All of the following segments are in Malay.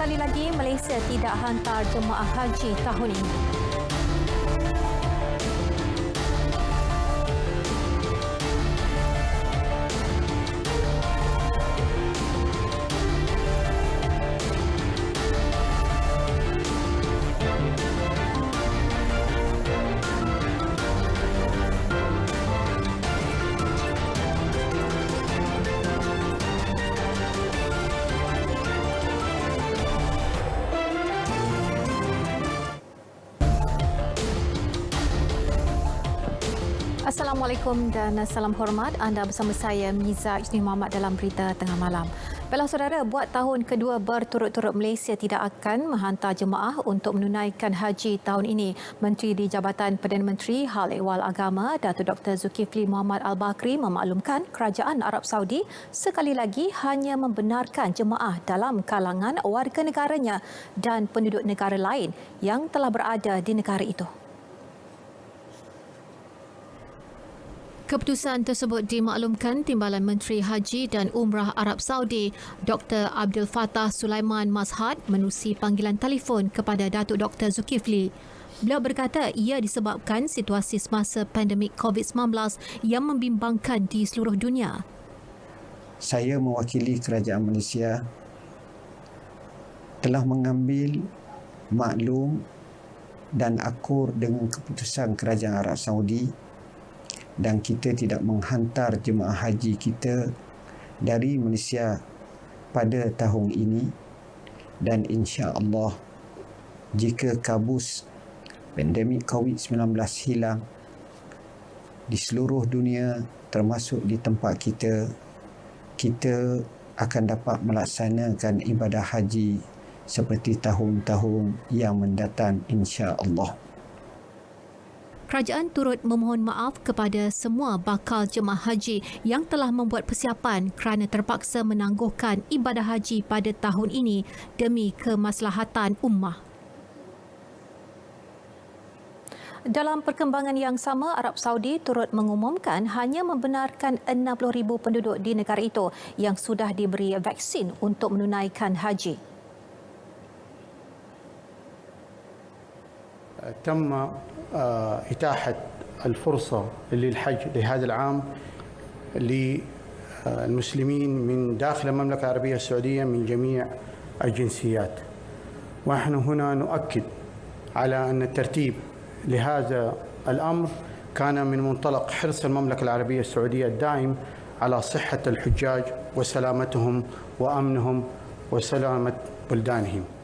Sekali lagi, Malaysia tidak hantar jemaah haji tahun ini. Assalamualaikum dan salam hormat. Anda bersama saya Miza Isni Muhammad dalam berita tengah malam. Baiklah saudara, buat tahun kedua berturut-turut Malaysia tidak akan menghantar jemaah untuk menunaikan haji tahun ini. Menteri di Jabatan Perdana Menteri Hal Ehwal Agama Datuk Dr. Zulkifli Muhammad Al-Bakri memaklumkan Kerajaan Arab Saudi sekali lagi hanya membenarkan jemaah dalam kalangan warga negaranya dan penduduk negara lain yang telah berada di negara itu. Keputusan tersebut dimaklumkan Timbalan Menteri Haji dan Umrah Arab Saudi, Dr. Abdul Fattah Sulaiman Mazhad menerusi panggilan telefon kepada Datuk Dr. Zulkifli. Beliau berkata ia disebabkan situasi semasa pandemik COVID-19 yang membimbangkan di seluruh dunia. Saya mewakili Kerajaan Malaysia telah mengambil maklum dan akur dengan keputusan Kerajaan Arab Saudi dan kita tidak menghantar jemaah haji kita dari Malaysia pada tahun ini, dan insya-Allah jika kabus pandemik COVID-19 hilang di seluruh dunia termasuk di tempat kita akan dapat melaksanakan ibadah haji seperti tahun-tahun yang mendatang insya-Allah. Kerajaan turut memohon maaf kepada semua bakal jemaah haji yang telah membuat persiapan kerana terpaksa menangguhkan ibadah haji pada tahun ini demi kemaslahatan ummah. Dalam perkembangan yang sama, Arab Saudi turut mengumumkan hanya membenarkan 60,000 penduduk di negara itu yang sudah diberi vaksin untuk menunaikan haji. تم إتاحة الفرصة للحج لهذا العام للمسلمين من داخل المملكة العربية السعودية من جميع الجنسيات، ونحن هنا نؤكد على أن الترتيب لهذا الأمر كان من منطلق حرص المملكة العربية السعودية الدائم على صحة الحجاج وسلامتهم وأمنهم وسلامة بلدانهم.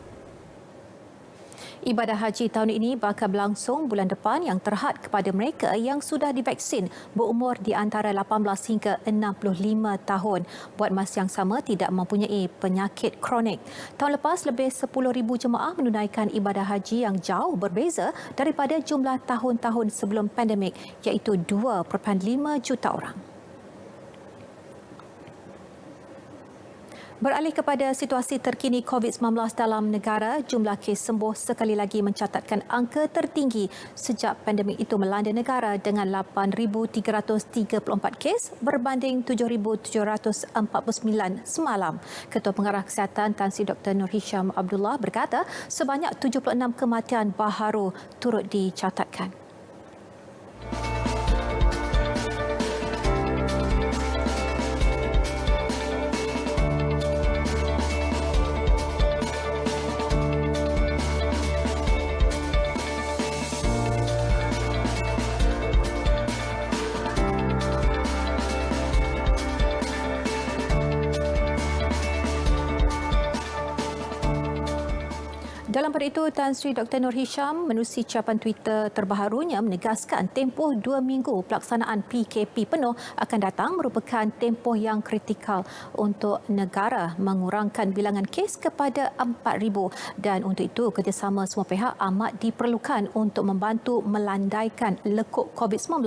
Ibadah haji tahun ini bakal berlangsung bulan depan yang terhad kepada mereka yang sudah divaksin berumur di antara 18 hingga 65 tahun. Buat masa yang sama tidak mempunyai penyakit kronik. Tahun lepas lebih 10,000 jemaah menunaikan ibadah haji yang jauh berbeza daripada jumlah tahun-tahun sebelum pandemik iaitu 2.5 juta orang. Beralih kepada situasi terkini COVID-19 dalam negara, jumlah kes sembuh sekali lagi mencatatkan angka tertinggi sejak pandemik itu melanda negara dengan 8,334 kes berbanding 7,749 semalam. Ketua Pengarah Kesihatan Tan Sri Dr. Nur Hisham Abdullah berkata sebanyak 76 kematian baharu turut dicatatkan. Dalam pada itu, Tan Sri Dr. Nur Hisham menerusi ucapan Twitter terbaharunya menegaskan tempoh 2 minggu pelaksanaan PKP penuh akan datang merupakan tempoh yang kritikal untuk negara mengurangkan bilangan kes kepada 4,000 dan untuk itu kerjasama semua pihak amat diperlukan untuk membantu melandaikan lekuk COVID-19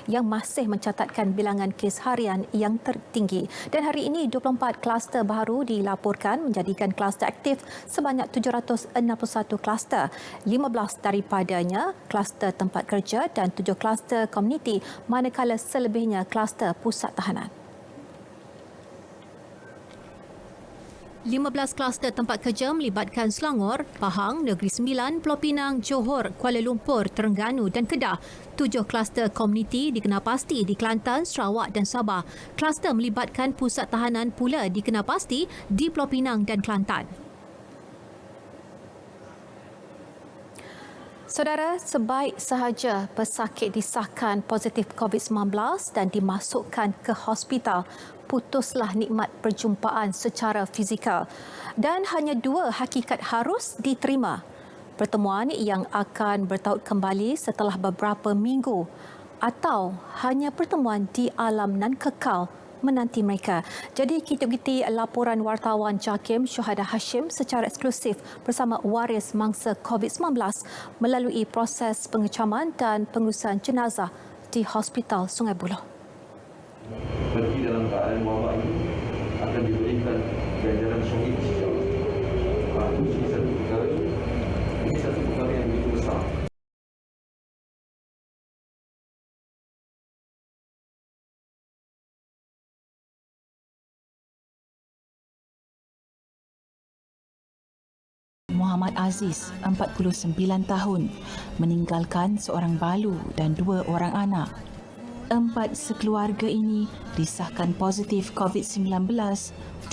yang masih mencatatkan bilangan kes harian yang tertinggi. Dan hari ini 24 kluster baru dilaporkan menjadikan kluster aktif sebanyak 761 kluster, 15 daripadanya kluster tempat kerja dan 7 kluster komuniti, manakala selebihnya kluster pusat tahanan. 15 kluster tempat kerja melibatkan Selangor, Pahang, Negeri Sembilan, Pulau Pinang, Johor, Kuala Lumpur, Terengganu dan Kedah. 7 kluster komuniti dikenal pasti di Kelantan, Sarawak dan Sabah. Kluster melibatkan pusat tahanan pula dikenal pasti di Pulau Pinang dan Kelantan. Saudara, sebaik sahaja pesakit disahkan positif COVID-19 dan dimasukkan ke hospital, putuslah nikmat perjumpaan secara fizikal dan hanya 2 hakikat harus diterima. Pertemuan yang akan bertaut kembali setelah beberapa minggu atau hanya pertemuan di alam nan kekal menanti mereka. Jadi kita ikuti laporan wartawan JAKIM Syuhada Hashim secara eksklusif bersama waris mangsa COVID-19 melalui proses pengecaman dan pengurusan jenazah di Hospital Sungai Buloh. Pergi dalam keadaan wabak ini akan diberikan ganjaran syahid insya-Allah. Ini satu perkara yang begitu besar. Muhammad Aziz, 49 tahun, meninggalkan seorang balu dan 2 orang anak. 4 sekeluarga ini disahkan positif COVID-19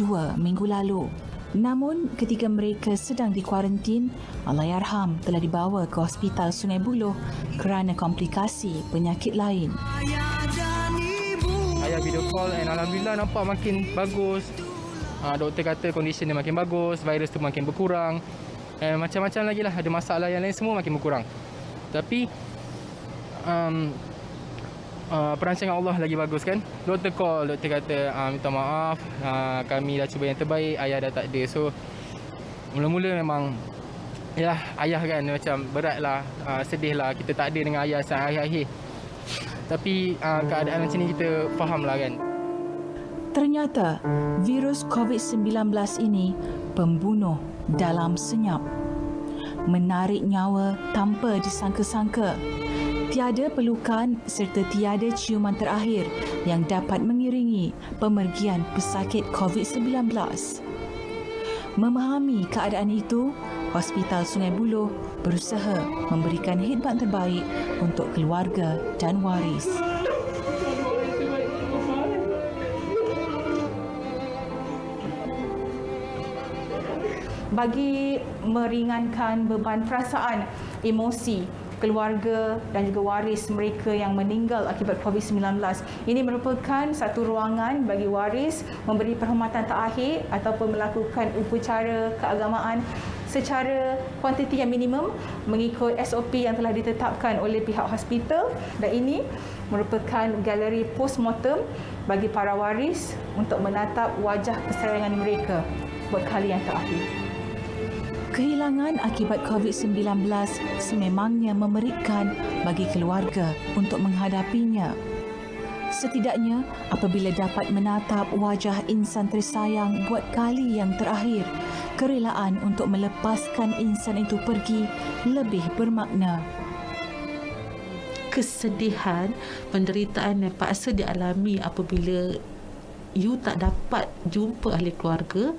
2 minggu lalu. Namun, ketika mereka sedang dikuarantin, Allahyarham telah dibawa ke Hospital Sungai Buloh kerana komplikasi penyakit lain. Ayah video call dan Alhamdulillah nampak makin bagus. Doktor kata kondisi dia makin bagus, virus tu makin berkurang. Macam-macam lagi lah, ada masalah yang lain semua makin berkurang. Tapi perancangan Allah lagi bagus kan. Doktor call, doktor kata minta maaf, kami dah cuba yang terbaik, ayah dah tak ada. So mula-mula memang yalah, ayah kan macam berat lah, sedih lah kita tak ada dengan ayah sampai akhir-akhir. Tapi keadaan macam ni kita faham lah kan. Ternyata virus COVID-19 ini pembunuh dalam senyap. Menarik nyawa tanpa disangka-sangka. Tiada pelukan serta tiada ciuman terakhir yang dapat mengiringi pemergian pesakit COVID-19. Memahami keadaan itu, Hospital Sungai Buloh berusaha memberikan khidmat terbaik untuk keluarga dan waris. Bagi meringankan beban perasaan, emosi keluarga dan juga waris mereka yang meninggal akibat COVID-19. Ini merupakan satu ruangan bagi waris memberi perkhidmatan terakhir ataupun melakukan upacara keagamaan secara kuantiti yang minimum mengikut SOP yang telah ditetapkan oleh pihak hospital, dan ini merupakan galeri postmortem bagi para waris untuk menatap wajah kesayangan mereka buat kali yang terakhir. Kehilangan akibat COVID-19 sememangnya memerikkan bagi keluarga untuk menghadapinya. Setidaknya, apabila dapat menatap wajah insan tersayang buat kali yang terakhir, kerelaan untuk melepaskan insan itu pergi lebih bermakna. Kesedihan, penderitaan yang paksa dialami apabila you tak dapat jumpa ahli keluarga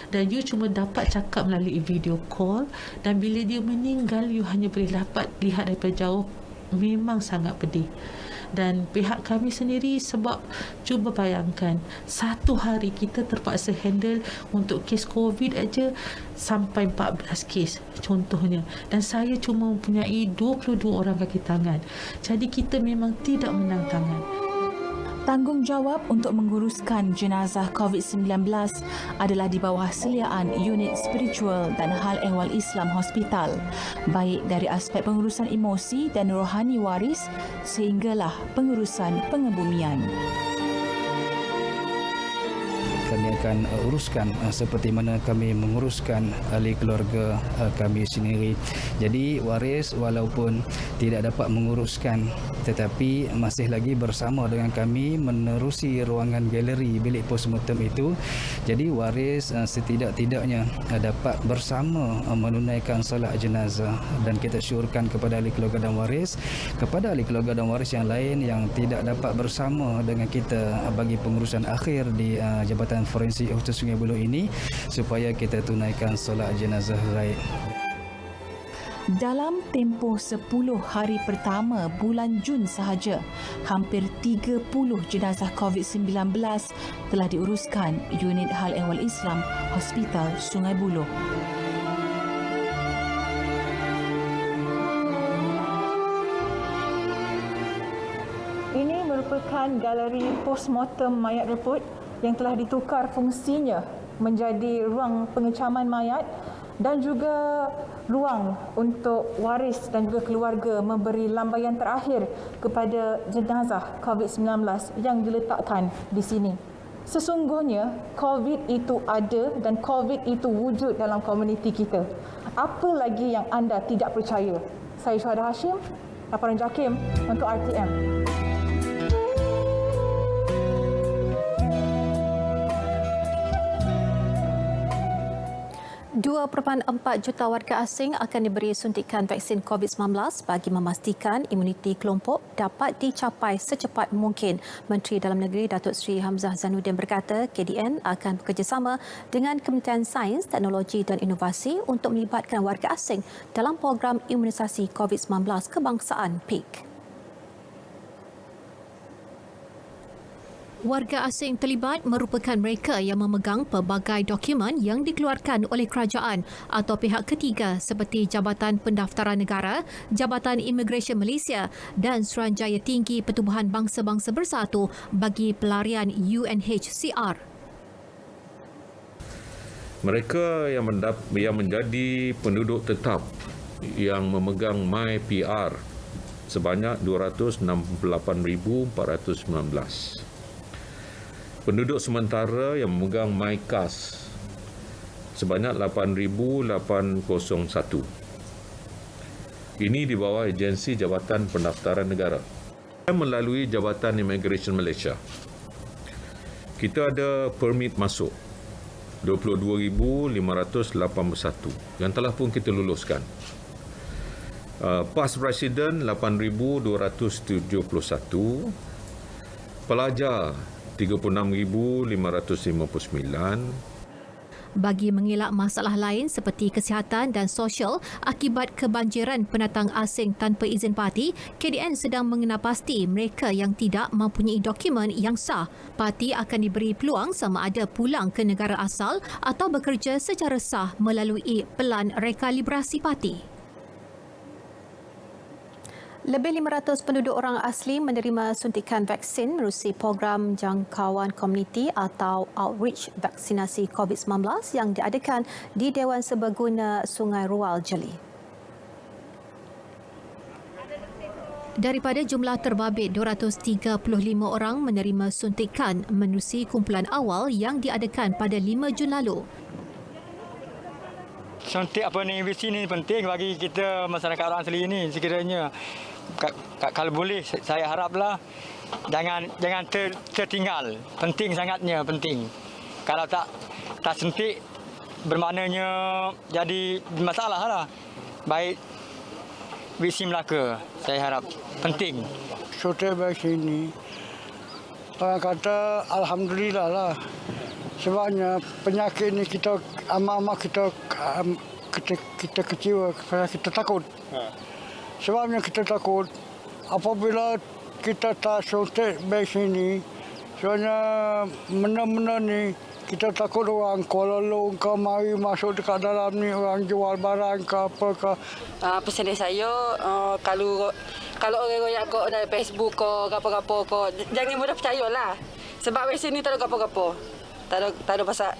dan you cuma dapat cakap melalui video call, dan bila dia meninggal you hanya boleh dapat lihat daripada jauh, memang sangat pedih. Dan pihak kami sendiri, sebab cuba bayangkan satu hari kita terpaksa handle untuk kes COVID aja sampai 14 kes contohnya, dan saya cuma mempunyai 22 orang kaki tangan, jadi kita memang tidak menang tangan. Tanggungjawab untuk menguruskan jenazah COVID-19 adalah di bawah seliaan unit spiritual dan hal ehwal Islam hospital, baik dari aspek pengurusan emosi dan rohani waris sehinggalah pengurusan pengebumian. Kami akan uruskan seperti mana kami menguruskan ahli keluarga kami sendiri. Jadi waris walaupun tidak dapat menguruskan, tetapi masih lagi bersama dengan kami menerusi ruangan galeri bilik postmortem itu. Jadi waris setidak-tidaknya dapat bersama menunaikan solat jenazah, dan kita syorkan kepada ahli keluarga dan waris, kepada ahli keluarga dan waris yang lain yang tidak dapat bersama dengan kita bagi pengurusan akhir di Jabatan Forensik Emergency Hospital Sungai Buloh ini supaya kita tunaikan solat jenazah ghaib. Dalam tempoh 10 hari pertama bulan Jun sahaja, hampir 30 jenazah COVID-19 telah diuruskan Unit Hal Ehwal Islam Hospital Sungai Buloh. Ini merupakan galeri postmortem mayat reput yang telah ditukar fungsinya menjadi ruang pengecaman mayat dan juga ruang untuk waris dan juga keluarga memberi lambaian terakhir kepada jenazah COVID-19 yang diletakkan di sini. Sesungguhnya COVID itu ada dan COVID itu wujud dalam komuniti kita. Apa lagi yang anda tidak percaya? Saya Syuhada Hashim, laporan JAKIM untuk RTM. 2.4 juta warga asing akan diberi suntikan vaksin COVID-19 bagi memastikan imuniti kelompok dapat dicapai secepat mungkin. Menteri Dalam Negeri Datuk Seri Hamzah Zainuddin berkata KDN akan bekerjasama dengan Kementerian Sains, Teknologi dan Inovasi untuk melibatkan warga asing dalam program imunisasi COVID-19 kebangsaan PIK. Warga asing terlibat merupakan mereka yang memegang pelbagai dokumen yang dikeluarkan oleh kerajaan atau pihak ketiga seperti Jabatan Pendaftaran Negara, Jabatan Imigresen Malaysia dan Suruhanjaya Tinggi Pertubuhan Bangsa-Bangsa Bersatu bagi pelarian UNHCR. Mereka yang menjadi penduduk tetap yang memegang MyPR sebanyak 268,419. Penduduk sementara yang memegang MyCAS sebanyak 8,801. Ini di bawah agensi Jabatan Pendaftaran Negara. Melalui Jabatan Imigresen Malaysia, kita ada permit masuk 22,581 yang telah pun kita luluskan. Pas Presiden 8,271. Pelajar 36,559. Bagi mengelak masalah lain seperti kesihatan dan sosial akibat kebanjiran pendatang asing tanpa izin parti, KDN sedang mengenapasti mereka yang tidak mempunyai dokumen yang sah. Parti akan diberi peluang sama ada pulang ke negara asal atau bekerja secara sah melalui pelan rekalibrasi parti. Lebih 500 penduduk orang asli menerima suntikan vaksin menerusi program jangkauan komuniti atau outreach vaksinasi COVID-19 yang diadakan di Dewan Serbaguna Sungai Rual Jeli. Daripada jumlah terbabit 235 orang menerima suntikan menerusi kumpulan awal yang diadakan pada 5 Jun lalu. Suntik vaksin ini penting bagi kita masyarakat orang asli ini sekiranya. Kalau boleh saya haraplah jangan tertinggal. Penting sangatnya penting. Kalau tak suntik bermaknanya jadi masalah lah. Baik vaksin Melaka saya harap penting. Suntik vaksin ini orang kata alhamdulillah lah. Sebabnya penyakit ini kita amat-amat kita kecewa, kita takut. Sebabnya kita takut apabila kita tak suntik vaksin ini, soalnya benda-benda ni kita takut orang Kuala Lumpur ke mari masuk dekat dalam ni, orang jual barang ke apa ke. Pesan saya kalau orang royak kau dalam Facebook kau apa-apa kau jangan mudah percayalah. Sebab vaksin ni tak ada apa-apa. Tak ada pasal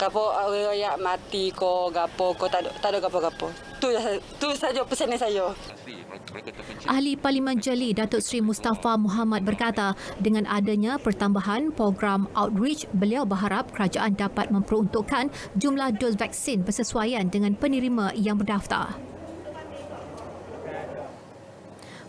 gapo orang royak mati kau gapo kau tak ada gapo-gapo. Tu saja pesan saya. Ahli Parlimen Jeli Datuk Seri Mustafa Muhammad berkata dengan adanya pertambahan program outreach, beliau berharap kerajaan dapat memperuntukkan jumlah dos vaksin bersesuaian dengan penerima yang berdaftar.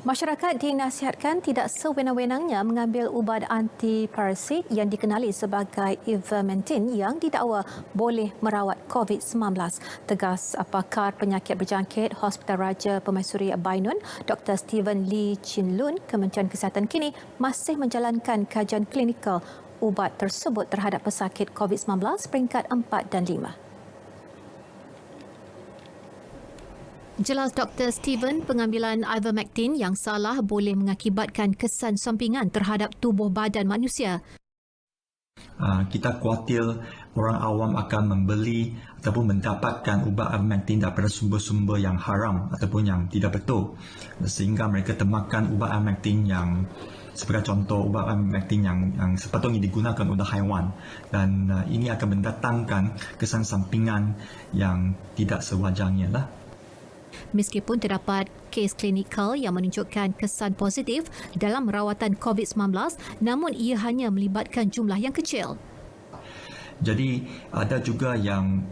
Masyarakat dinasihatkan tidak sewenang-wenangnya mengambil ubat antiparasit yang dikenali sebagai ivermectin yang didakwa boleh merawat COVID-19. Tegas pakar penyakit berjangkit Hospital Raja Permaisuri Bainun, Dr. Stephen Lee Chin Lun, Kementerian Kesihatan kini masih menjalankan kajian klinikal ubat tersebut terhadap pesakit COVID-19 peringkat 4 dan 5. Jelas Dr. Steven, pengambilan ivermectin yang salah boleh mengakibatkan kesan sampingan terhadap tubuh badan manusia. Kita khawatir orang awam akan membeli ataupun mendapatkan ubat ivermectin daripada sumber-sumber yang haram ataupun yang tidak betul, sehingga mereka termakan ubat ivermectin yang sebagai contoh ubat ivermectin yang sepatutnya digunakan untuk haiwan, dan ini akan mendatangkan kesan sampingan yang tidak sewajarnya lah. Meskipun terdapat kes klinikal yang menunjukkan kesan positif dalam rawatan COVID-19, namun ia hanya melibatkan jumlah yang kecil. Jadi ada juga yang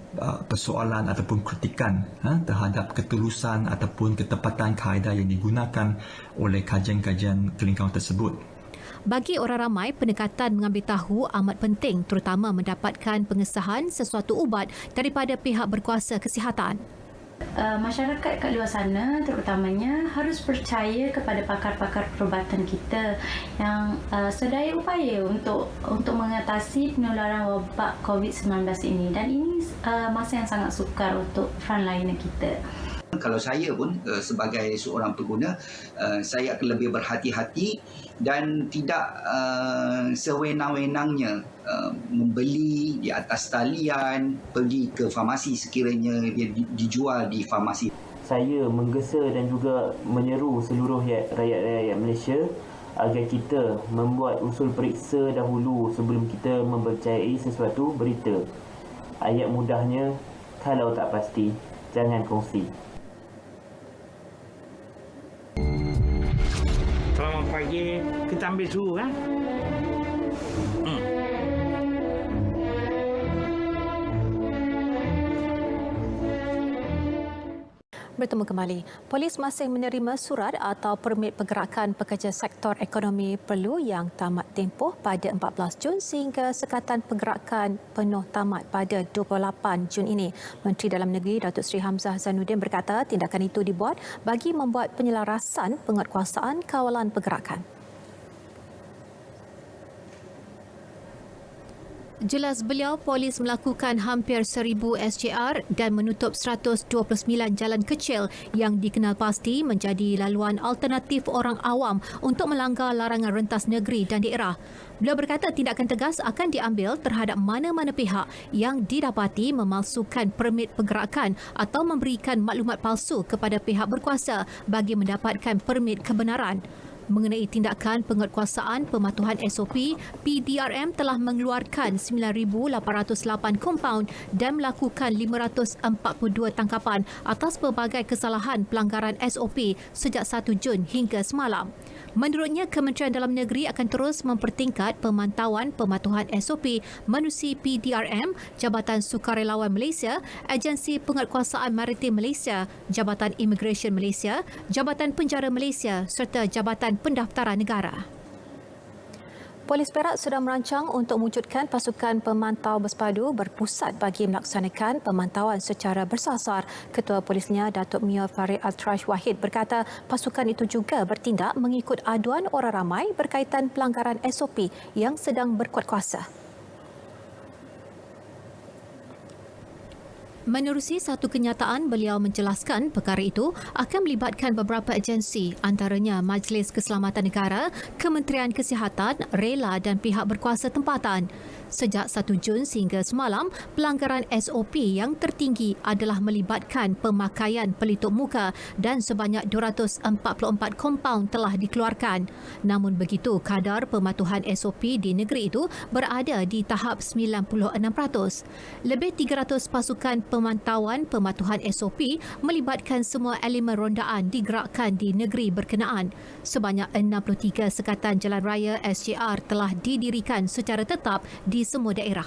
persoalan ataupun kritikan terhadap ketulusan ataupun ketepatan kaedah yang digunakan oleh kajian-kajian klinikal tersebut. Bagi orang ramai, pendekatan mengambil tahu amat penting, terutama mendapatkan pengesahan sesuatu ubat daripada pihak berkuasa kesihatan. Masyarakat kat luar sana terutamanya harus percaya kepada pakar-pakar perubatan kita yang sedaya upaya untuk mengatasi penularan wabak COVID-19 ini, dan ini masa yang sangat sukar untuk frontliner kita. Kalau saya pun sebagai seorang pengguna, saya akan lebih berhati-hati dan tidak sewenang-wenangnya membeli di atas talian, pergi ke farmasi sekiranya dia dijual di farmasi. Saya menggesa dan juga menyeru seluruh rakyat-rakyat Malaysia agar kita membuat usul periksa dahulu sebelum kita mempercayai sesuatu berita. Ayat mudahnya, kalau tak pasti, jangan kongsi. Selamat pagi, kita ambil suhu kan? Bertemu kembali. Polis masih menerima surat atau permit pergerakan pekerja sektor ekonomi perlu yang tamat tempoh pada 14 Jun sehingga sekatan pergerakan penuh tamat pada 28 Jun ini. Menteri Dalam Negeri Datuk Seri Hamzah Zainuddin berkata tindakan itu dibuat bagi membuat penyelarasan penguatkuasaan kawalan pergerakan. Jelas beliau, polis melakukan hampir 1,000 SJR dan menutup 129 jalan kecil yang dikenal pasti menjadi laluan alternatif orang awam untuk melanggar larangan rentas negeri dan daerah. Beliau berkata tindakan tegas akan diambil terhadap mana-mana pihak yang didapati memalsukan permit pergerakan atau memberikan maklumat palsu kepada pihak berkuasa bagi mendapatkan permit kebenaran. Mengenai tindakan penguatkuasaan pematuhan SOP, PDRM telah mengeluarkan 9,808 kompaun dan melakukan 542 tangkapan atas pelbagai kesalahan pelanggaran SOP sejak 1 Jun hingga semalam. Menurutnya, Kementerian Dalam Negeri akan terus mempertingkat pemantauan pematuhan SOP menerusi PDRM, Jabatan Sukarelawan Malaysia, Agensi Penguatkuasaan Maritim Malaysia, Jabatan Immigration Malaysia, Jabatan Penjara Malaysia serta Jabatan Pendaftaran Negara. Polis Perak sudah merancang untuk mewujudkan pasukan pemantau berpadu berpusat bagi melaksanakan pemantauan secara bersasar. Ketua Polisnya, Datuk Mir Farid Altrash Wahid berkata pasukan itu juga bertindak mengikut aduan orang ramai berkaitan pelanggaran SOP yang sedang berkuat kuasa. Menerusi satu kenyataan, beliau menjelaskan perkara itu akan melibatkan beberapa agensi, antaranya Majlis Keselamatan Negara, Kementerian Kesihatan, Rela dan pihak berkuasa tempatan. Sejak 1 Jun sehingga semalam, pelanggaran SOP yang tertinggi adalah melibatkan pemakaian pelitup muka dan sebanyak 244 kompaun telah dikeluarkan. Namun begitu, kadar pematuhan SOP di negeri itu berada di tahap 96%. Lebih 300 pasukan pemantauan pematuhan SOP melibatkan semua elemen rondaan digerakkan di negeri berkenaan. Sebanyak 63 sekatan jalan raya SJR telah didirikan secara tetap di semua daerah.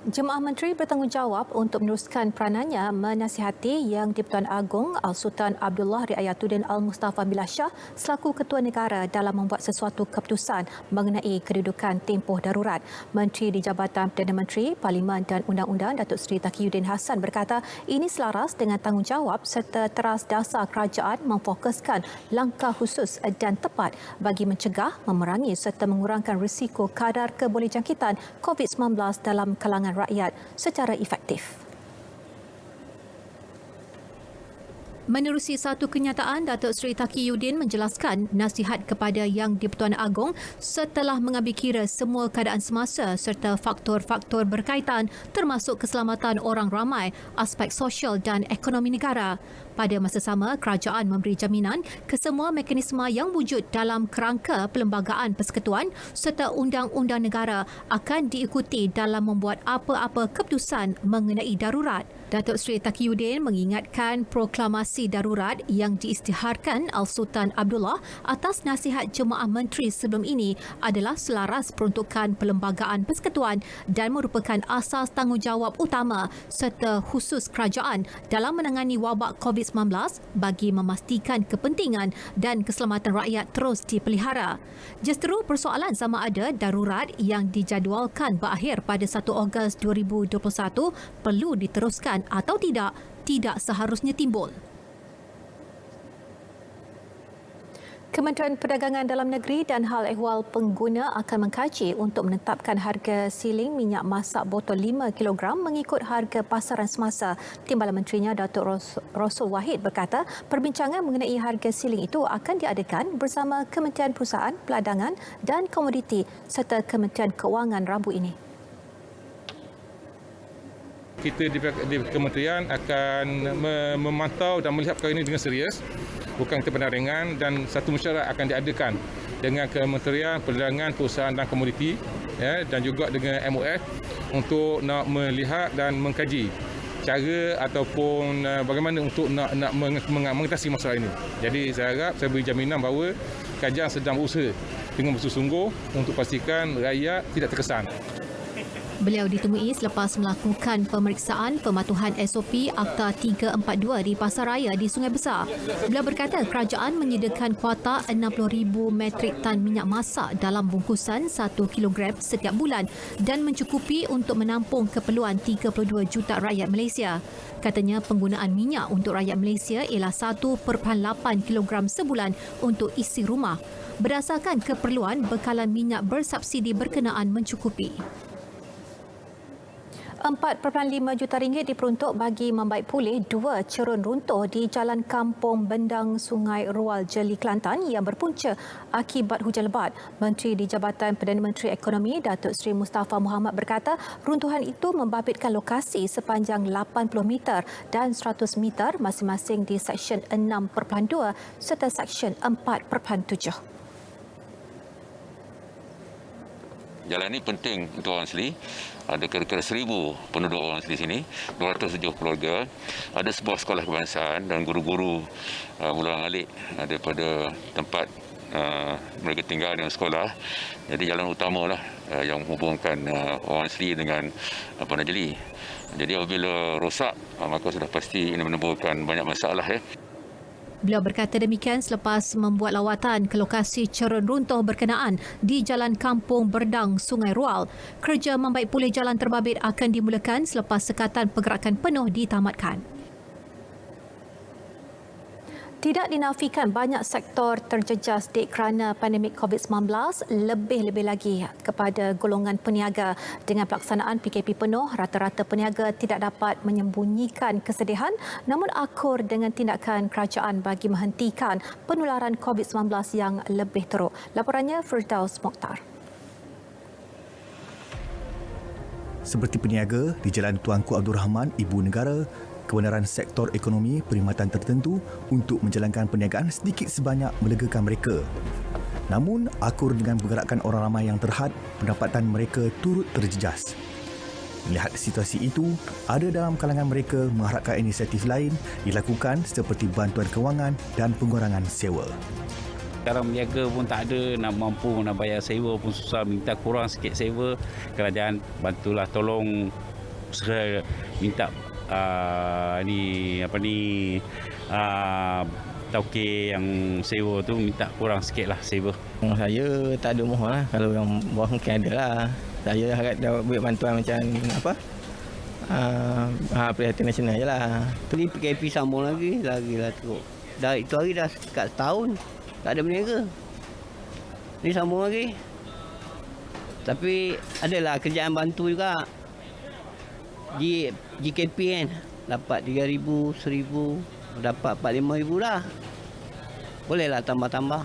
Jemaah Menteri bertanggungjawab untuk meneruskan peranannya menasihati Yang di-Pertuan Agong Al-Sultan Abdullah Riayatuddin Al-Mustafa Billah Shah selaku Ketua Negara dalam membuat sesuatu keputusan mengenai kedudukan tempoh darurat. Menteri di Jabatan Perdana Menteri, Parlimen dan Undang-Undang Datuk Seri Taqiyuddin Hassan berkata ini selaras dengan tanggungjawab serta teras dasar kerajaan memfokuskan langkah khusus dan tepat bagi mencegah, memerangi serta mengurangkan risiko kadar kebolehjangkitan COVID-19 dalam kalangan rakyat secara efektif. Menerusi satu kenyataan, Datuk Seri Taqiyuddin menjelaskan nasihat kepada Yang di-Pertuan Agong setelah mengambil kira semua keadaan semasa serta faktor-faktor berkaitan termasuk keselamatan orang ramai, aspek sosial dan ekonomi negara. Pada masa sama, kerajaan memberi jaminan kesemua mekanisme yang wujud dalam kerangka Perlembagaan Persekutuan serta undang-undang negara akan diikuti dalam membuat apa-apa keputusan mengenai darurat. Datuk Seri Taqiyuddin mengingatkan proklamasi darurat yang diisytiharkan Al-Sultan Abdullah atas nasihat Jemaah Menteri sebelum ini adalah selaras peruntukan Perlembagaan Persekutuan dan merupakan asas tanggungjawab utama serta khusus kerajaan dalam menangani wabak COVID-19 bagi memastikan kepentingan dan keselamatan rakyat terus dipelihara. Justeru persoalan sama ada darurat yang dijadualkan berakhir pada 1 Ogos 2021 perlu diteruskan atau tidak seharusnya timbul. Kementerian Perdagangan Dalam Negeri dan Hal Ehwal Pengguna akan mengkaji untuk menetapkan harga siling minyak masak botol 5 kg mengikut harga pasaran semasa. Timbalan Menterinya Datuk Rosul Wahid berkata perbincangan mengenai harga siling itu akan diadakan bersama Kementerian Perusahaan, Peladangan dan Komoditi serta Kementerian Keuangan Rabu ini. Kita di kementerian akan memantau dan melihat perkara ini dengan serius, bukan kita pandang ringan, dan satu mesyuarat akan diadakan dengan Kementerian Perdagangan, Perusahaan dan Komoditi dan juga dengan MOF untuk nak melihat dan mengkaji cara ataupun bagaimana untuk nak mengatasi masalah ini. Jadi saya harap, saya beri jaminan bahawa kerajaan sedang berusaha dengan bersungguh-sungguh untuk pastikan rakyat tidak terkesan. Beliau ditemui selepas melakukan pemeriksaan pematuhan SOP Akta 342 di Pasaraya di Sungai Besar. Beliau berkata kerajaan menyediakan kuota 60,000 metrik tan minyak masak dalam bungkusan 1 kg setiap bulan dan mencukupi untuk menampung keperluan 32 juta rakyat Malaysia. Katanya penggunaan minyak untuk rakyat Malaysia ialah 1.8 kg sebulan untuk isi rumah. Berdasarkan keperluan, bekalan minyak bersubsidi berkenaan mencukupi. RM4.5 juta diperuntuk bagi membaik pulih 2 cerun runtuh di Jalan Kampung Bendang Sungai Rual Jeli Kelantan yang berpunca akibat hujan lebat. Menteri di Jabatan Perdana Menteri Ekonomi Datuk Seri Mustafa Mohamed berkata runtuhan itu membabitkan lokasi sepanjang 80 meter dan 100 meter masing-masing di Seksyen 6.2 serta Seksyen 4.7. Jalan ini penting untuk orang asli. Ada kira-kira 1,000 penduduk orang asli sini, 270 keluarga. Ada sebuah sekolah kebangsaan dan guru-guru ulang-alik daripada tempat mereka tinggal dengan sekolah. Jadi jalan utama lah yang menghubungkan orang asli dengan Bandar Jeli. Jadi apabila rosak, maka sudah pasti ini menimbulkan banyak masalah. Beliau berkata demikian selepas membuat lawatan ke lokasi cerun runtuh berkenaan di Jalan Kampung Berdang, Sungai Rual. Kerja membaik pulih jalan terbabit akan dimulakan selepas sekatan pergerakan penuh ditamatkan. Tidak dinafikan banyak sektor terjejas kerana pandemik COVID-19, lebih-lebih lagi kepada golongan peniaga. Dengan pelaksanaan PKP penuh, rata-rata peniaga tidak dapat menyembunyikan kesedihan namun akur dengan tindakan kerajaan bagi menghentikan penularan COVID-19 yang lebih teruk. Laporannya Firdaus Mokhtar. Seperti peniaga di Jalan Tuanku Abdul Rahman, Ibu Negara, kebenaran sektor ekonomi perkhidmatan tertentu untuk menjalankan perniagaan sedikit sebanyak melegakan mereka. Namun, akur dengan pergerakan orang ramai yang terhad, pendapatan mereka turut terjejas. Melihat situasi itu, ada dalam kalangan mereka mengharapkan inisiatif lain dilakukan seperti bantuan kewangan dan pengurangan sewa. Sekarang berniaga pun tak ada, nak mampu nak bayar sewa pun susah, minta kurang sikit sewa. Kerajaan bantulah tolong segera minta tauke yang sewa tu minta kurang sikit lah sewa. Saya tak ada mohon lah. Kalau yang bawah mungkin ada lah. Saya harap dapat bantuan macam Perhatian Nasional je lah. Ni PKP sambung lagi lah teruk. Dah itu hari dah dekat setahun tak ada berniaga. Ni sambung lagi. Tapi adalah kerjaan bantu juga. GKP kan dapat 3,000, 1,000, dapat 45,000 dah. Bolehlah tambah-tambah.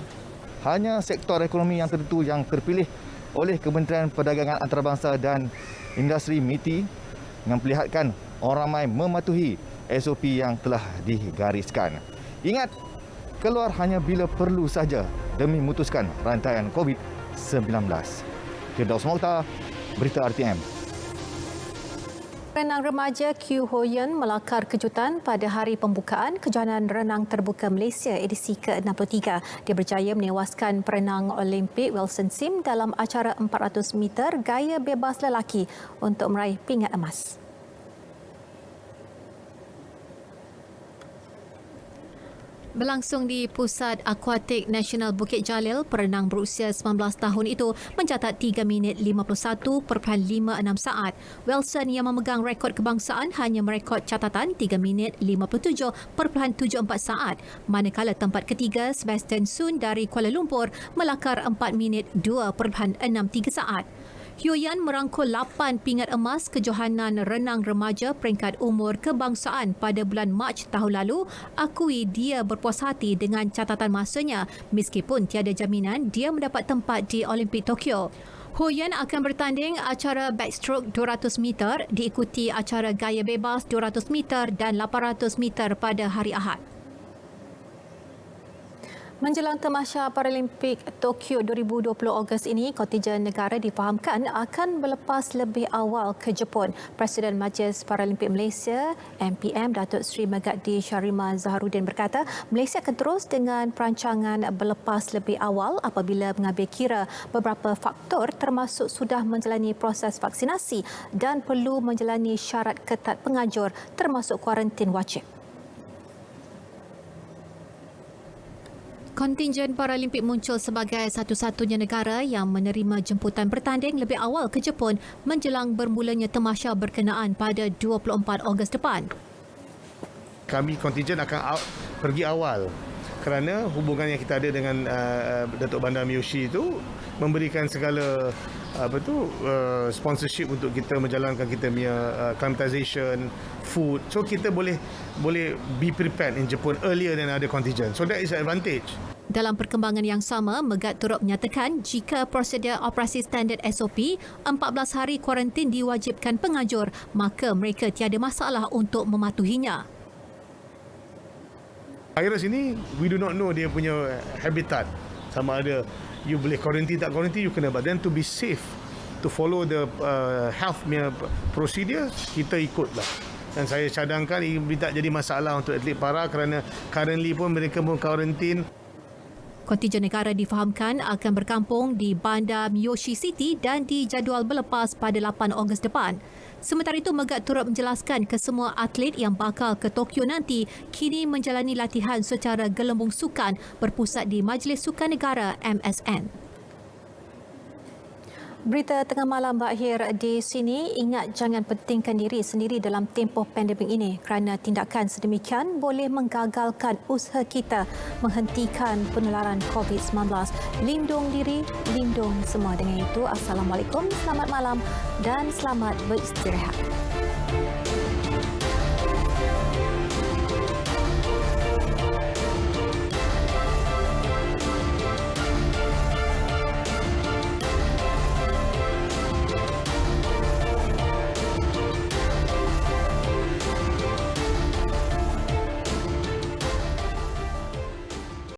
Hanya sektor ekonomi yang tertentu yang terpilih oleh Kementerian Perdagangan Antarabangsa dan Industri MITI memperlihatkan orang ramai mematuhi SOP yang telah digariskan. Ingat, keluar hanya bila perlu saja demi memutuskan rantaian COVID-19. Firdaus Mokhtar, Berita RTM. Renang remaja Q Hoyen melakar kejutan pada hari pembukaan Kejohanan Renang Terbuka Malaysia edisi ke-63. Dia berjaya menewaskan perenang Olimpik Wilson Sim dalam acara 400 meter gaya bebas lelaki untuk meraih pingat emas. Berlangsung di Pusat Akuatik Nasional Bukit Jalil, perenang berusia 19 tahun itu mencatat 3 minit 51.56 saat. Wilson yang memegang rekod kebangsaan hanya merekod catatan 3 minit 57.74 saat. Manakala tempat ketiga Sebastian Sun dari Kuala Lumpur melakar 4 minit 2.63 saat. Hoyen merangkul 8 pingat emas Kejohanan Renang Remaja peringkat umur kebangsaan pada bulan Mac tahun lalu. Akui dia berpuas hati dengan catatan masanya meskipun tiada jaminan dia mendapat tempat di Olimpik Tokyo. Hoyen akan bertanding acara backstroke 200 meter diikuti acara gaya bebas 200 meter dan 800 meter pada hari Ahad. Menjelang Tamasya Paralimpik Tokyo 2020 Ogos ini, kontijen negara difahamkan akan berlepas lebih awal ke Jepun. Presiden Majlis Paralimpik Malaysia, MPM, Datuk Seri Megati Sharima Zaharuddin berkata, Malaysia akan terus dengan perancangan berlepas lebih awal apabila mengambil kira beberapa faktor termasuk sudah menjalani proses vaksinasi dan perlu menjalani syarat ketat pengajur termasuk kuarantin wajib. Kontingen Paralimpik muncul sebagai satu-satunya negara yang menerima jemputan bertanding lebih awal ke Jepun menjelang bermulanya tamasya berkenaan pada 24 Ogos depan. Kami kontingen akan pergi awal kerana hubungan yang kita ada dengan Datuk Bandar Miyoshi itu memberikan segala sponsorship untuk kita menjalankan kita punya acclimatization, food. So kita boleh be prepared in Japan earlier than other contingent. So that is an advantage. Dalam perkembangan yang sama, Megat turut menyatakan jika prosedur operasi standard SOP 14 hari kuarantin diwajibkan pengajur, maka mereka tiada masalah untuk mematuhinya. Virus ini, we do not know dia punya habitat. Sama ada you boleh quarantine tak quarantine, you kena. But then to be safe, to follow the health procedure, kita ikutlah. Dan saya cadangkan ini tak jadi masalah untuk atlet para kerana currently pun mereka pun quarantine. Kontingen negara difahamkan akan berkampung di Bandar Miyoshi City dan dijadual berlepas pada 8 Ogos depan. Sementara itu, Megat turut menjelaskan kesemua atlet yang bakal ke Tokyo nanti kini menjalani latihan secara gelembung sukan berpusat di Majlis Sukan Negara MSN. Berita tengah malam berakhir di sini. Ingat, jangan pentingkan diri sendiri dalam tempoh pandemik ini kerana tindakan sedemikian boleh menggagalkan usaha kita menghentikan penularan COVID-19. Lindung diri, lindung semua. Dengan itu, Assalamualaikum, selamat malam dan selamat beristirahat.